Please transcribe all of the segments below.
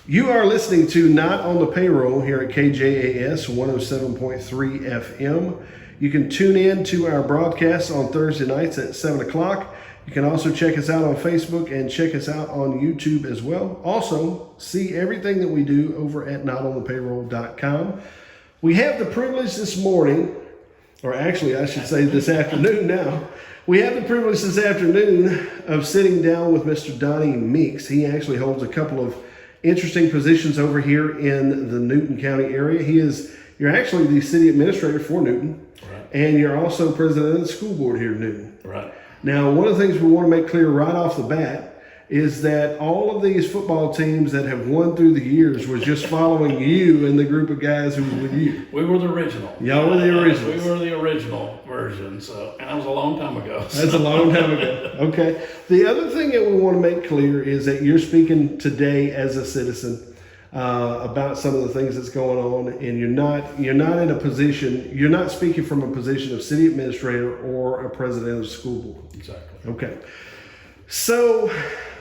You are listening to Not on the Payroll here at KJAS 107.3 FM. You can tune in to our broadcasts on Thursday nights at 7 o'clock. You can also check us out on Facebook and check us out on YouTube as well. Also, see everything that we do over at notonthepayroll.com. We have the privilege this morning, or actually I should say this afternoon now, we have the privilege this afternoon of sitting down with Mr. Donnie Meeks. He actually holds a couple of interesting positions over here in the Newton County area. You're actually the city administrator for Newton, right, and you're also president of the school board here in Newton. right. Now, one of the things we want to make clear right off the bat is that all of these football teams that have won through the years was just following you and the group of guys who was with you. We were the original. Y'all were the originals. We were the original version, and that was a long time ago. That's a long time ago. Okay. The other thing that we want to make clear is that you're speaking today as a citizen about some of the things that's going on, and you're not in a position. You're not speaking from a position of city administrator or a president of the school board. Exactly. Okay. So,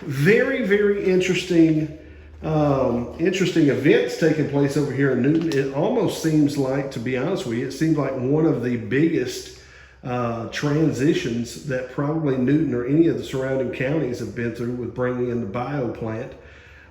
very, very interesting events taking place over here in Newton. It almost seems like, to be honest with you, it seems like one of the biggest transitions that probably Newton or any of the surrounding counties have been through with bringing in the bio plant.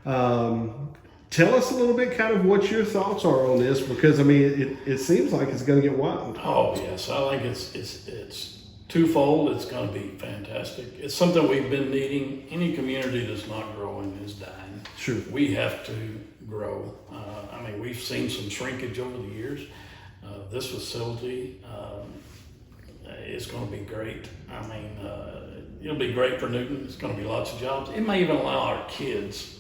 Tell us a little bit kind of what your thoughts are on this, because I mean, it seems like it's going to get wild. Oh yes, I think it's twofold. It's going to be fantastic. It's something we've been needing. Any community that's not growing is dying. Sure. We have to grow. I mean, we've seen some shrinkage over the years. This facility is going to be great. I mean, it'll be great for Newton. It's going to be lots of jobs. It may even allow our kids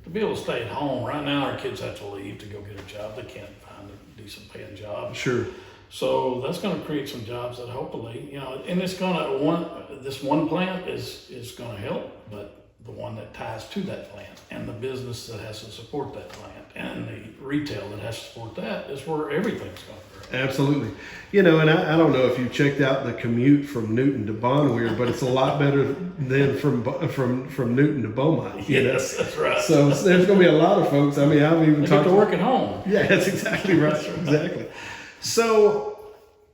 to be able to stay at home. Right now, our kids have to leave to go get a job. They can't find a decent paying job. Sure. So that's going to create some jobs that hopefully, and it's going to, this one plant is going to help, but the one that ties to that plant and the business that has to support that plant and the retail that has to support that is where everything's going to grow. Absolutely. And I don't know if you checked out the commute from Newton to Bonwire, but it's a lot better than from Newton to Beaumont. Yes, that's right. So there's going to be a lot of folks. I mean, I've even They talked get to work at home. Yeah, that's exactly right. That's right. Exactly. So,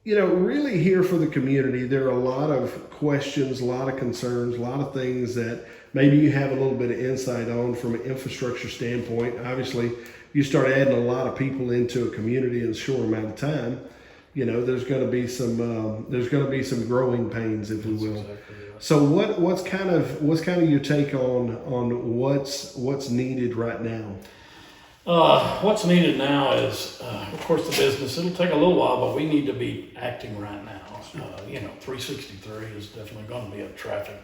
really here for the community, there are a lot of questions, a lot of concerns, a lot of things that maybe you have a little bit of insight on from an infrastructure standpoint. Obviously, you start adding a lot of people into a community in a short amount of time, there's going to be some growing pains, if you will. Exactly right. So what's kind of your take on what's needed right now? What's needed now is, of course, the business. It'll take a little while, but we need to be acting right now. 363 is definitely going to be a traffic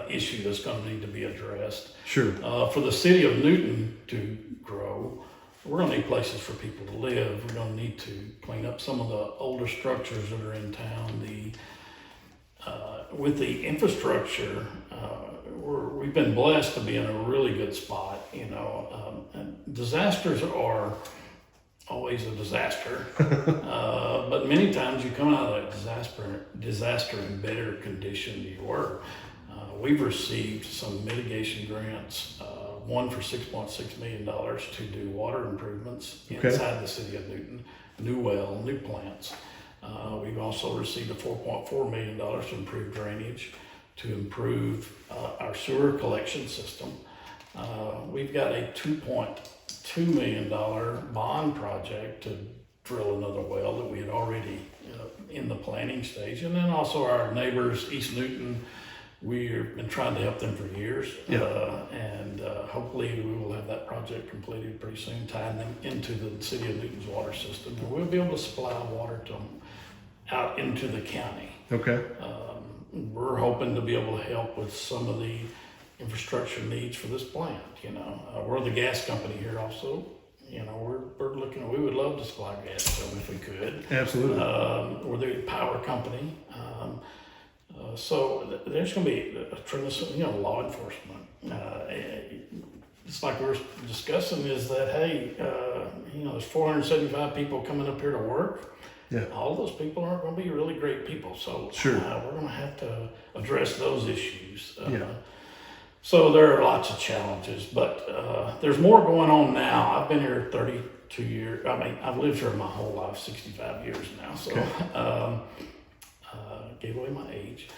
issue that's going to need to be addressed. Sure. For the city of Newton to grow, we're going to need places for people to live. We're going to need to clean up some of the older structures that are in town. With the infrastructure, we've been blessed to be in a really good spot. And disasters are always a disaster, but many times you come out of that disaster in better condition than you were. We've received some mitigation grants, one for $6.6 million to do water improvements inside the city of Newton, new well, new plants. We've also received a $4.4 million to improve drainage, to improve our sewer collection system. We've got a $2.2 million bond project to drill another well that we had already in the planning stage. And then also our neighbors, East Newton, we've been trying to help them for years. Yeah. And hopefully we will have that project completed pretty soon, tying them into the city of Newton's water system. And we'll be able to supply water to them out into the county. Okay. We're hoping to be able to help with some of the infrastructure needs for this plant. We're the gas company here also. We're looking, we would love to supply gas to them if we could. Absolutely. We're the power company. So there's going to be a tremendous, law enforcement. It's like we were discussing is that, hey, there's 475 people coming up here to work. Yeah. All those people aren't going to be really great people. So sure. We're going to have to address those issues. So there are lots of challenges, but there's more going on now. I've been here 32 years. I mean, I've lived here my whole life, 65 years now. So gave away my age.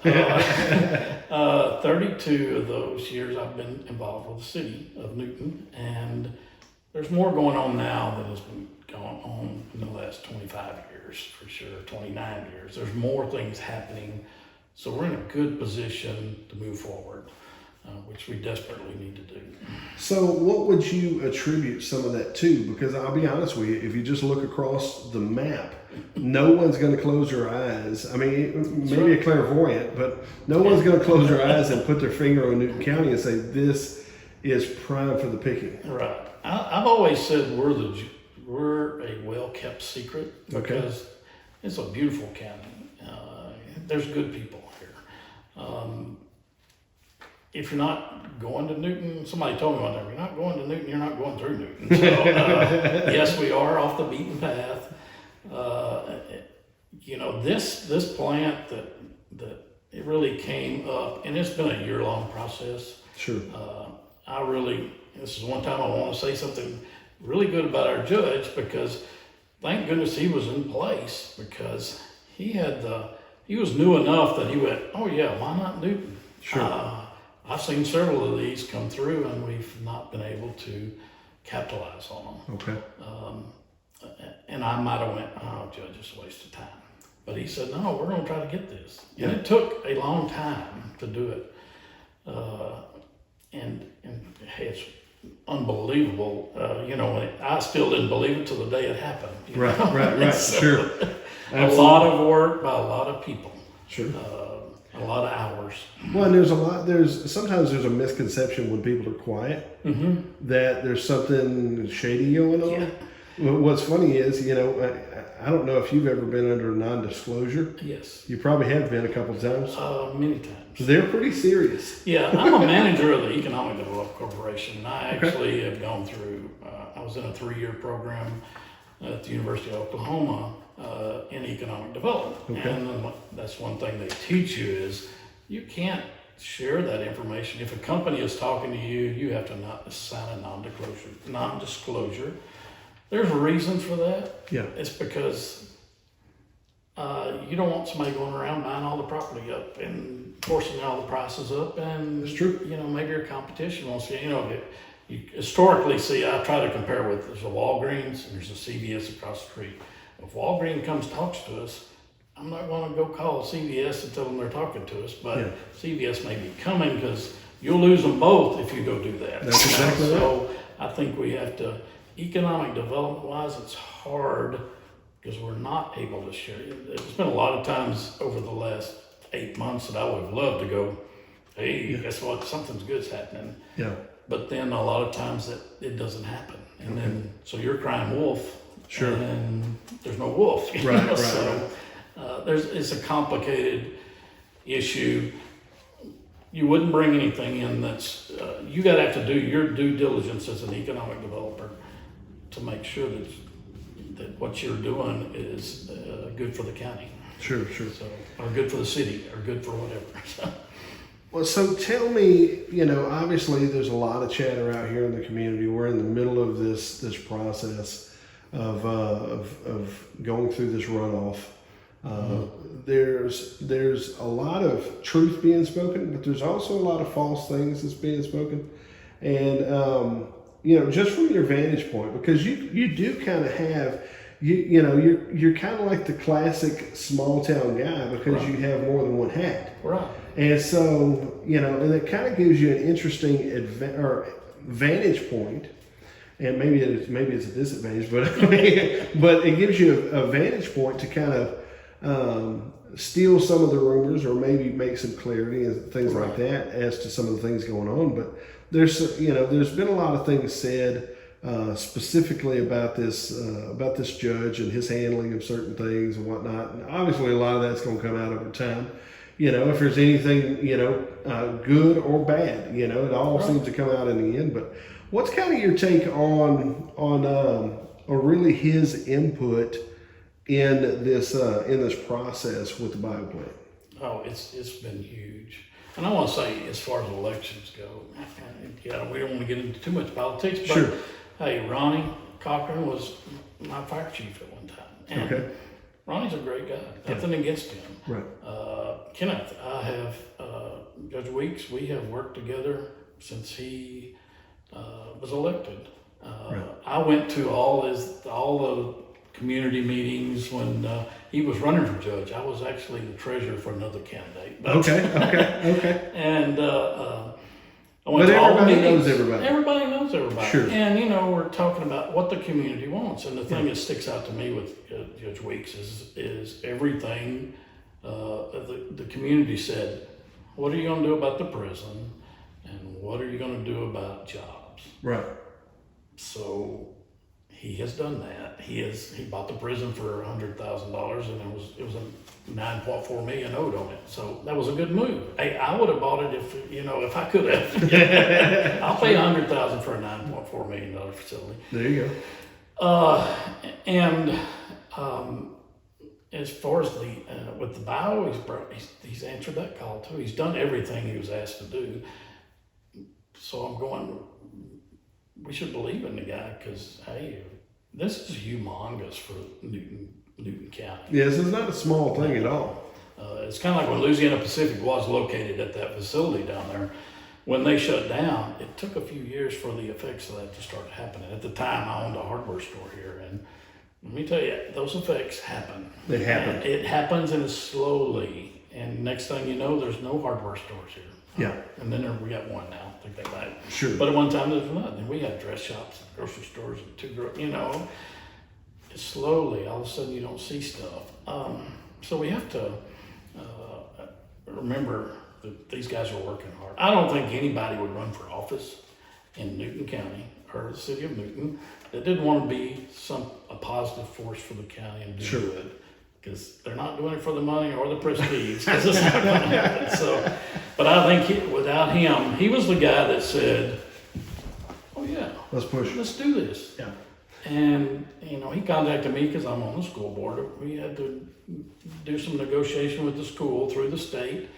32 of those years I've been involved with the city of Newton, and there's more going on now than has been going on in the last 25 years, for sure, 29 years. There's more things happening, so we're in a good position to move forward, which we desperately need to do. So what would you attribute some of that to? Because I'll be honest with you, if you just look across the map, no one's going to close their eyes. I mean, maybe a clairvoyant, but no one's going to close their eyes and put their finger on Newton County and say, this is prime for the picking. Right. I've always said we're a well-kept secret because it's a beautiful county. There's good people here. If you're not going to Newton, somebody told me one time, you're not going to Newton, you're not going through Newton. So yes, we are off the beaten path. This plant that it really came up, and it's been a year-long process. Sure. This is one time I want to say something really good about our judge, because thank goodness he was in place, because he was new enough that he went, oh yeah, why not Newton? Sure. I've seen several of these come through, and we've not been able to capitalize on them. Okay. And I might have went, oh, Judge, it's a waste of time. But he said, no, we're going to try to get this. And it took a long time to do it. And hey, it's unbelievable. I still didn't believe it till the day it happened. Right. So, Sure. A lot of work by a lot of people. Sure. A lot of hours. Well, and sometimes there's a misconception when people are quiet that there's something shady going on. Yeah. Well, what's funny is, I don't know if you've ever been under a non-disclosure. Yes. You probably have been a couple of times. Many times. They're pretty serious. Yeah, I'm a manager of the Economic Development Corporation. I actually have gone through, I was in a 3-year program at the University of Oklahoma in economic development. Okay. And that's one thing they teach you is you can't share that information. If a company is talking to you, you have to not sign a non-disclosure. There's reasons for that. Yeah. It's because you don't want somebody going around buying all the property up and forcing all the prices up. And it's true. Maybe your competition wants to. You historically see. I try to compare with there's a Walgreens and there's a CVS across the street. If Walgreens comes talks to us, I'm not going to go call CVS and tell them they're talking to us. But CVS may be coming because you'll lose them both if you go do that. That's exactly right. So I think we have to. Economic development wise, it's hard because we're not able to share. There's been a lot of times over the last 8 months that I would have loved to go, hey, guess what? Something's good's happening. Yeah. But then a lot of times that it doesn't happen. And then, so you're crying wolf. Sure. And there's no wolf. Right. So it's a complicated issue. You wouldn't bring anything in that's, you got to have to do your due diligence as an economic developer to make sure that what you're doing is good for the county. Sure. So, or good for the city, or good for whatever. Well, so tell me, obviously there's a lot of chatter out here in the community. We're in the middle of this process of going through this runoff. There's a lot of truth being spoken, but there's also a lot of false things that's being spoken. And just from your vantage point, because you do kind of have, you're kind of like the classic small town guy because you have more than one hat. Right. And so, and it kind of gives you an interesting vantage point. And maybe it's a disadvantage, but but it gives you a vantage point to kind of steal some of the rumors or maybe make some clarity and things like that as to some of the things going on. But there's been a lot of things said specifically about this judge and his handling of certain things and whatnot. And obviously a lot of that's going to come out over time. If there's anything, good or bad, it all seems to come out in the end. But what's kind of your take on or really his input in this process with the bioplant? Oh, it's been huge. And I want to say, as far as elections go, yeah, we don't want to get into too much politics, but Sure. hey, Ronnie Cochran was my fire chief at one time. And Okay. Ronnie's a great guy. Nothing against him. Right. Kenneth, I have Judge Weeks. We have worked together since he was elected. I went to all the community meetings when he was running for judge. I was actually the treasurer for another candidate. But, Okay. And I went But to all the everybody meetings. knows everybody. Everybody knows everybody. Sure. And we're talking about what the community wants. And the thing that sticks out to me with Judge Weeks is everything the community said. What are you going to do about the prison? And what are you going to do about jobs? Right. So he has done that. He bought the prison for $100,000, and it was a $9.4 million owed on it. So that was a good move. Hey, I would have bought it if I could have. I'll pay $100,000 for a $9.4 million facility. There you go. And as far as with the bio, he's answered that call too. He's done everything he was asked to do. So I'm going, we should believe in the guy, because hey, this is humongous for Newton County. Yes, it's not a small thing at all. It's kind of like when Louisiana Pacific was located at that facility down there. When they shut down, it took a few years for the effects of that to start happening. At the time, I owned a hardware store here, and let me tell you, those effects happen. They happen. And it happens, and slowly. And next thing you know, there's no hardware stores here. Yeah. And then we got one now. I think they might. Sure. But at one time, there was none. And we had dress shops and grocery stores and slowly, all of a sudden, you don't see stuff. So we have to remember that these guys are working hard. I don't think anybody would run for office in Newton County or the city of Newton that didn't want to be a positive force for the county and do good. Because they're not doing it for the money or the prestige, because it's not going to happen. So, but I think without him, he was the guy that said, "Oh yeah, Let's push. let's do this." Yeah. And he contacted me because I'm on the school board. We had to do some negotiation with the school through the state.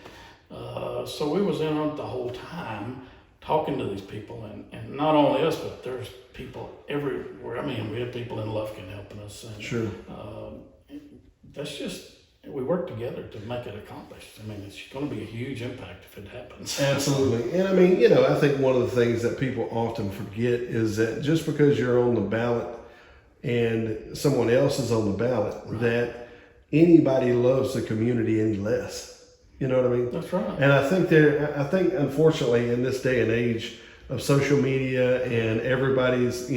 So we was in on it the whole time, talking to these people, and not only us, but there's people everywhere. I mean, we have people in Lufkin helping us. And, Sure. That's just, we work together to make it accomplished. I mean, it's going to be a huge impact if it happens. Absolutely. And I mean, I think one of the things that people often forget is that just because you're on the ballot and someone else is on the ballot, that anybody loves the community any less. You know what I mean? That's right. And I think unfortunately in this day and age of social media and everybody's,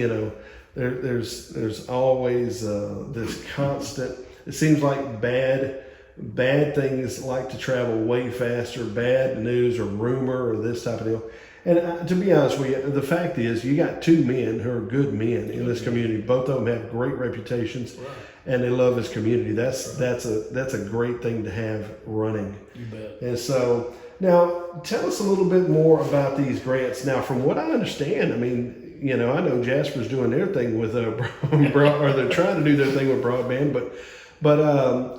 there's always this constant. It seems like bad things like to travel way faster, bad news or rumor or this type of deal. And to be honest with you, the fact is you got two men who are good men in this community. Both of them have great reputations, and they love this community. That's a great thing to have running. You bet. And so now tell us a little bit more about these grants. Now, from what I understand, I mean, I know Jasper's doing their thing with or they're trying to do their thing with broadband, but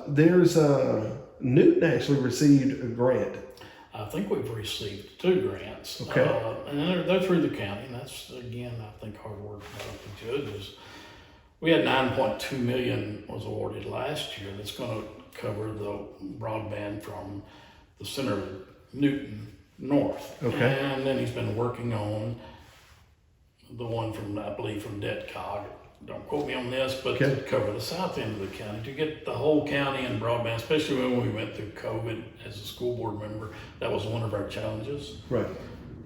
there's Newton actually received a grant. I think we've received 2 grants. Okay. And they're through the county, and that's, again, I think hard work by the judges. We had $9.2 million was awarded last year. That's going to cover the broadband from the center of Newton north. Okay. And then he's been working on the one from, I believe, from DETCOG. Don't quote me on this, but to cover the south end of the county, to get the whole county in broadband, especially when we went through COVID as a school board member. That was one of our challenges. Right.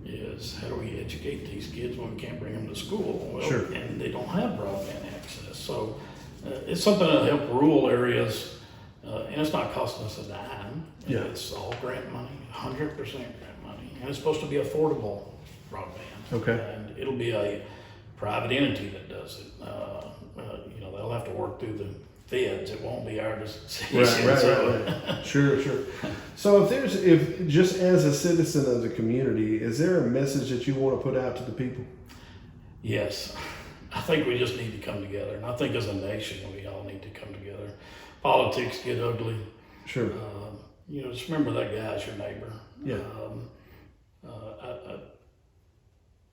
Is how do we educate these kids when we can't bring them to school? Well, Sure. And they don't have broadband access. So it's something that'll help rural areas, and it's not costing us a dime. Yeah. It's all grant money, 100% grant money, and it's supposed to be affordable broadband. Okay. And it'll be a private entity that does it. They'll have to work through the feds. It won't be our decision. Right. Sure. So if just as a citizen of the community, is there a message that you want to put out to the people? Yes. I think we just need to come together. And I think as a nation, we all need to come together. Politics get ugly. Sure. just remember that guy as your neighbor. Yeah.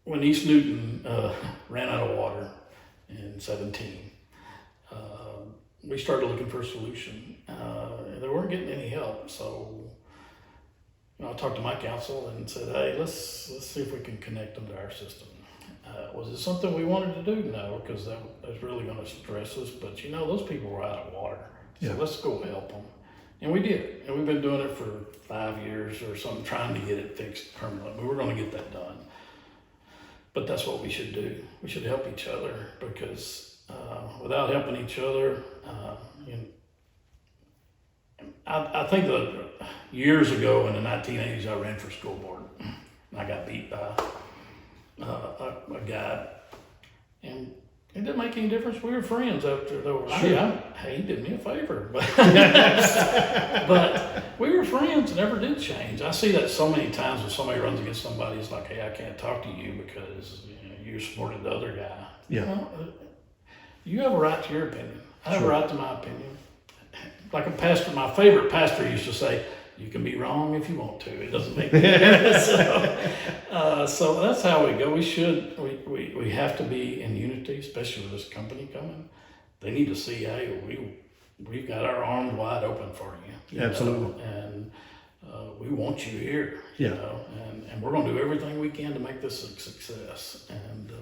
When East Newton ran out of water in 17, we started looking for a solution. They weren't getting any help, so I talked to my council and said, "Hey, let's see if we can connect them to our system." Was it something we wanted to do? No, because that was really going to stress us. But those people were out of water, so let's go help them. And we did, and we've been doing it for 5 years or something, trying to get it fixed permanently. We're going to get that done. But that's what we should do. We should help each other, because without helping each other, I think that years ago in the 1980s, I ran for school board. I got beat by a guy, and it didn't make any difference. We were friends after though. Sure. Hey, he did me a favor, but we were friends and never did change. I see that so many times when somebody runs against somebody, it's like, "Hey, I can't talk to you because you supported the other guy." Yeah. You have a right to your opinion. I have a right to my opinion. Like a pastor, my favorite pastor used to say, "You can be wrong if you want to. It doesn't make any difference." So that's how we go. We have to be in unity, especially with this company coming. They need to see, hey, we've got our arms wide open for you. Absolutely. And we want you here. Yeah. And we're going to do everything we can to make this a success. And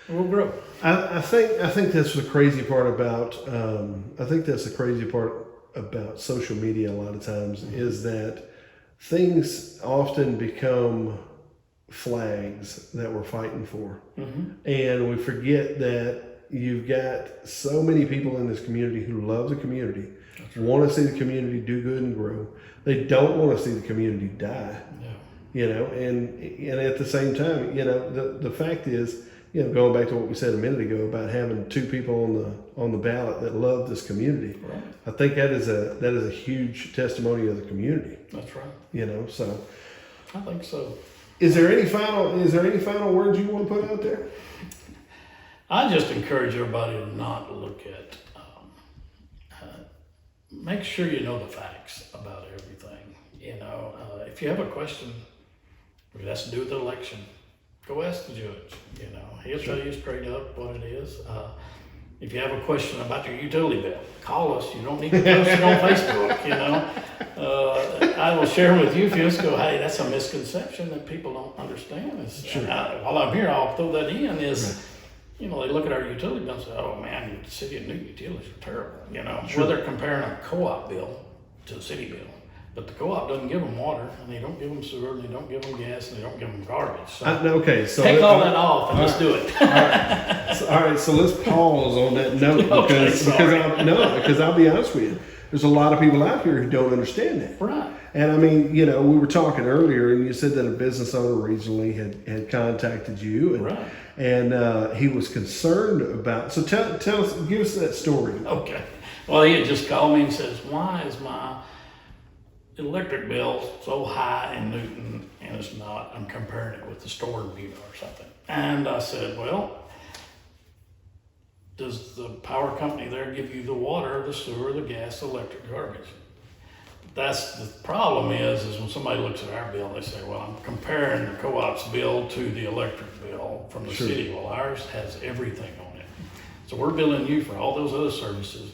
we'll grow. I think that's the crazy part about. I think that's the crazy part about social media. A lot of times is that things often become flags that we're fighting for, and we forget that you've got so many people in this community who love the community, want to see the community do good and grow. They don't want to see the community die. And at the same time, the fact is, going back to what we said a minute ago about having 2 people on the ballot that love this community, right. I think that is a huge testimony of the community. That's right. So I think so. Is there any final words you want to put out there? I just encourage everybody to not look at. Make sure you know the facts about everything. If you have a question, it has to do with the election, go ask the judge. He'll tell you straight up what it is. If you have a question about your utility bill, call us. You don't need to post it on Facebook. I will share with you if you just go, "Hey, that's a misconception that people don't understand." While I'm here, I'll throw that in. They look at our utility bill and say, "Oh man, the city of Newton utilities are terrible." Well, they're comparing a co-op bill to a city bill. But the co-op doesn't give them water, and they don't give them sewer, and they don't give them gas, and they don't give them garbage. So so take all that off and let's do it. All right. So let's pause on that note because I'll be honest with you. There's a lot of people out here who don't understand that. Right. And I mean, we were talking earlier, and you said that a business owner regionally had contacted you, and right. and he was concerned about. So tell us, give us that story. Okay. Well, he had just called me and says, "Why is my electric bill so high in Newton?" And it's not. I'm comparing it with the Storm unit or something. And I said, "Well, does the power company there give you the water, the sewer, the gas, the electric, garbage?" That's the problem is when somebody looks at our bill, they say, "Well, I'm comparing the co-op's bill to the electric bill from the city." Well, ours has everything on it. So we're billing you for all those other services.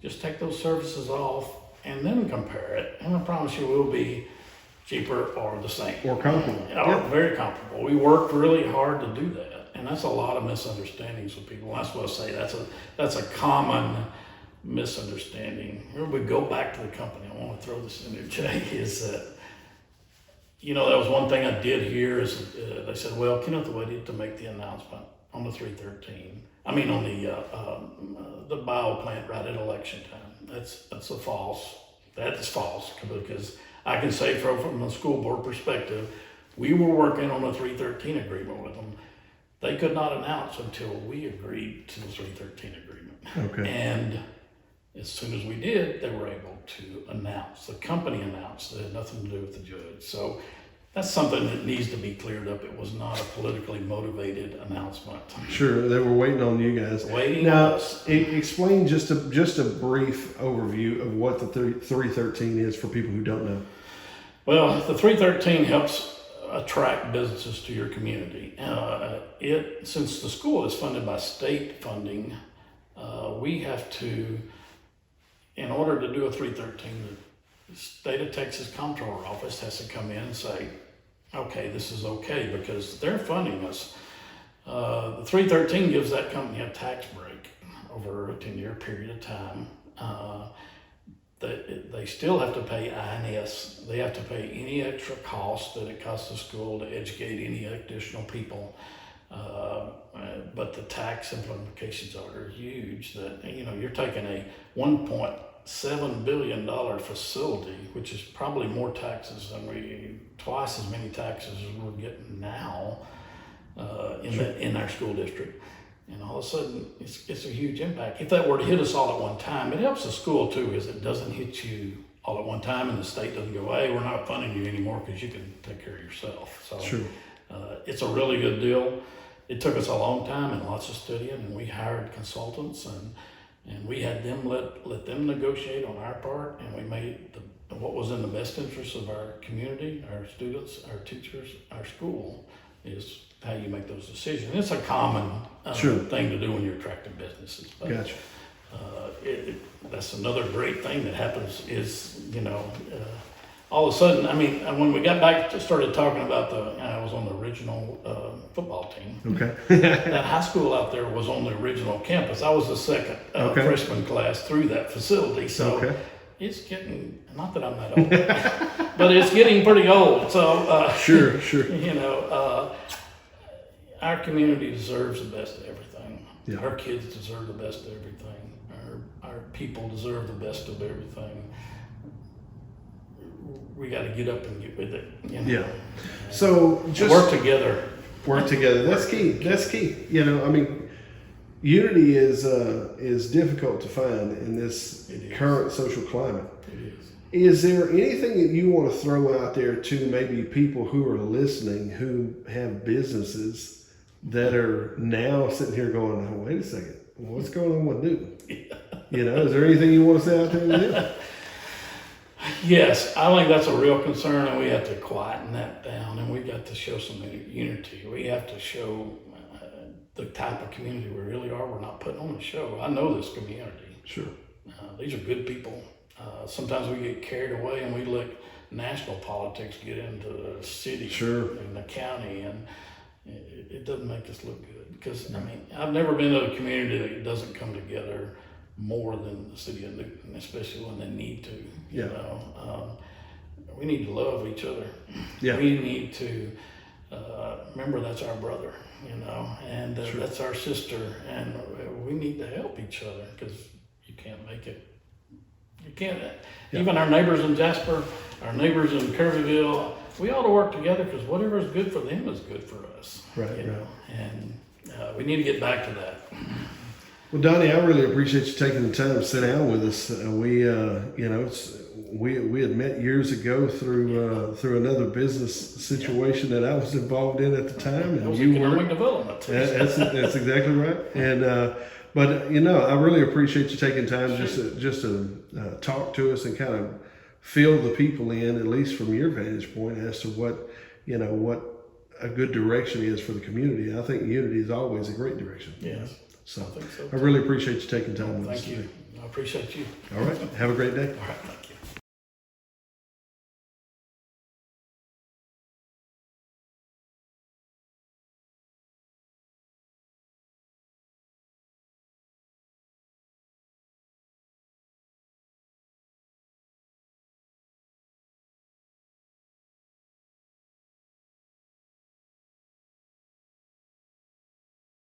Just take those services off and then compare it, and I promise you we'll be cheaper or the same. Or comparable. Very comparable. We worked really hard to do that, and that's a lot of misunderstandings with people. That's what I say. That's a common misunderstanding. Here we go back to the company. I want to throw this in there, Jay, is that, that was one thing I did hear is they said, "Well, Kenneth waited to make the announcement on the 313. I mean, on the bio plant right at election time." That's false. That is false, because I can say from a school board perspective, we were working on a 313 agreement with them. They could not announce until we agreed to the 313 agreement. Okay. And as soon as we did, they were able to announce. The company announced. It had nothing to do with the judge. So that's something that needs to be cleared up. It was not a politically motivated announcement. Sure, they were waiting on you guys. Waiting Now, on us. explain just a brief overview of what the 313 is for people who don't know. Well, the 313 helps attract businesses to your community. Since the school is funded by state funding, we have to, in order to do a 313, the state of Texas Comptroller Office has to come in and say, okay, this is okay, because they're funding us. The 313 gives that company a tax break over a 10-year period of time. They still have to pay INS. They have to pay any extra cost that it costs the school to educate any additional people. But the tax implications are huge. That, you know, you're taking a $1.7 billion facility, which is probably more taxes than twice as many taxes as we're getting now in our school district. And all of a sudden, it's a huge impact. If that were to hit us all at one time, it helps the school too, because it doesn't hit you all at one time, and the state doesn't go, hey, we're not funding you anymore because you can take care of yourself. So Sure. It's a really good deal. It took us a long time and lots of studying, and we hired consultants, and we had them let them negotiate on our part, and we made what was in the best interest of our community, our students, our teachers, our school, is how you make those decisions. It's a common Sure. thing to do when you're attracting businesses. But, Gotcha. that's another great thing that happens is, all of a sudden, I mean, when we got back to started talking about I was on the original football team. Okay. That high school out there was on the original campus. I was the second freshman class through that facility. So Okay. it's getting, not that I'm that old, but it's getting pretty old. So, Sure. our community deserves the best of everything. Yeah. Our kids deserve the best of everything. Our people deserve the best of everything. We got to get up and get with it. Yeah. So just work together. Work together. That's key. That's key. I mean, unity is difficult to find in this current social climate. It is. Is there anything that you want to throw out there to maybe people who are listening who have businesses that are now sitting here going, oh, wait a second, what's going on with Newton? Is there anything you want to say out there to them? Yes, I think that's a real concern, and we have to quieten that down, and we've got to show some unity. We have to show the type of community we really are. We're not putting on a show. I know this community. Sure. These are good people. Sometimes we get carried away and we let national politics get into the city and the county, and it doesn't make us look good. Because, I mean, I've never been to a community that doesn't come together more than the city of Newton, especially when they need to. We need to love each other. Yeah. We need to remember that's our brother, and that's our sister, and we need to help each other, because you can't make it. You can't. Yeah. Even our neighbors in Jasper, our neighbors in Kirbyville, we ought to work together, because whatever is good for them is good for us. Right. And we need to get back to that. Well, Donnie, I really appreciate you taking the time to sit down with us. We had met years ago through another business situation that I was involved in at the time, and you were economic development. That's exactly right. And but I really appreciate you taking time just to talk to us and kind of fill the people in, at least from your vantage point, as to what a good direction is for the community. I think unity is always a great direction. Yes. So I think so. I really appreciate you taking time with us. Thank you. I appreciate you. All right. Have a great day. All right.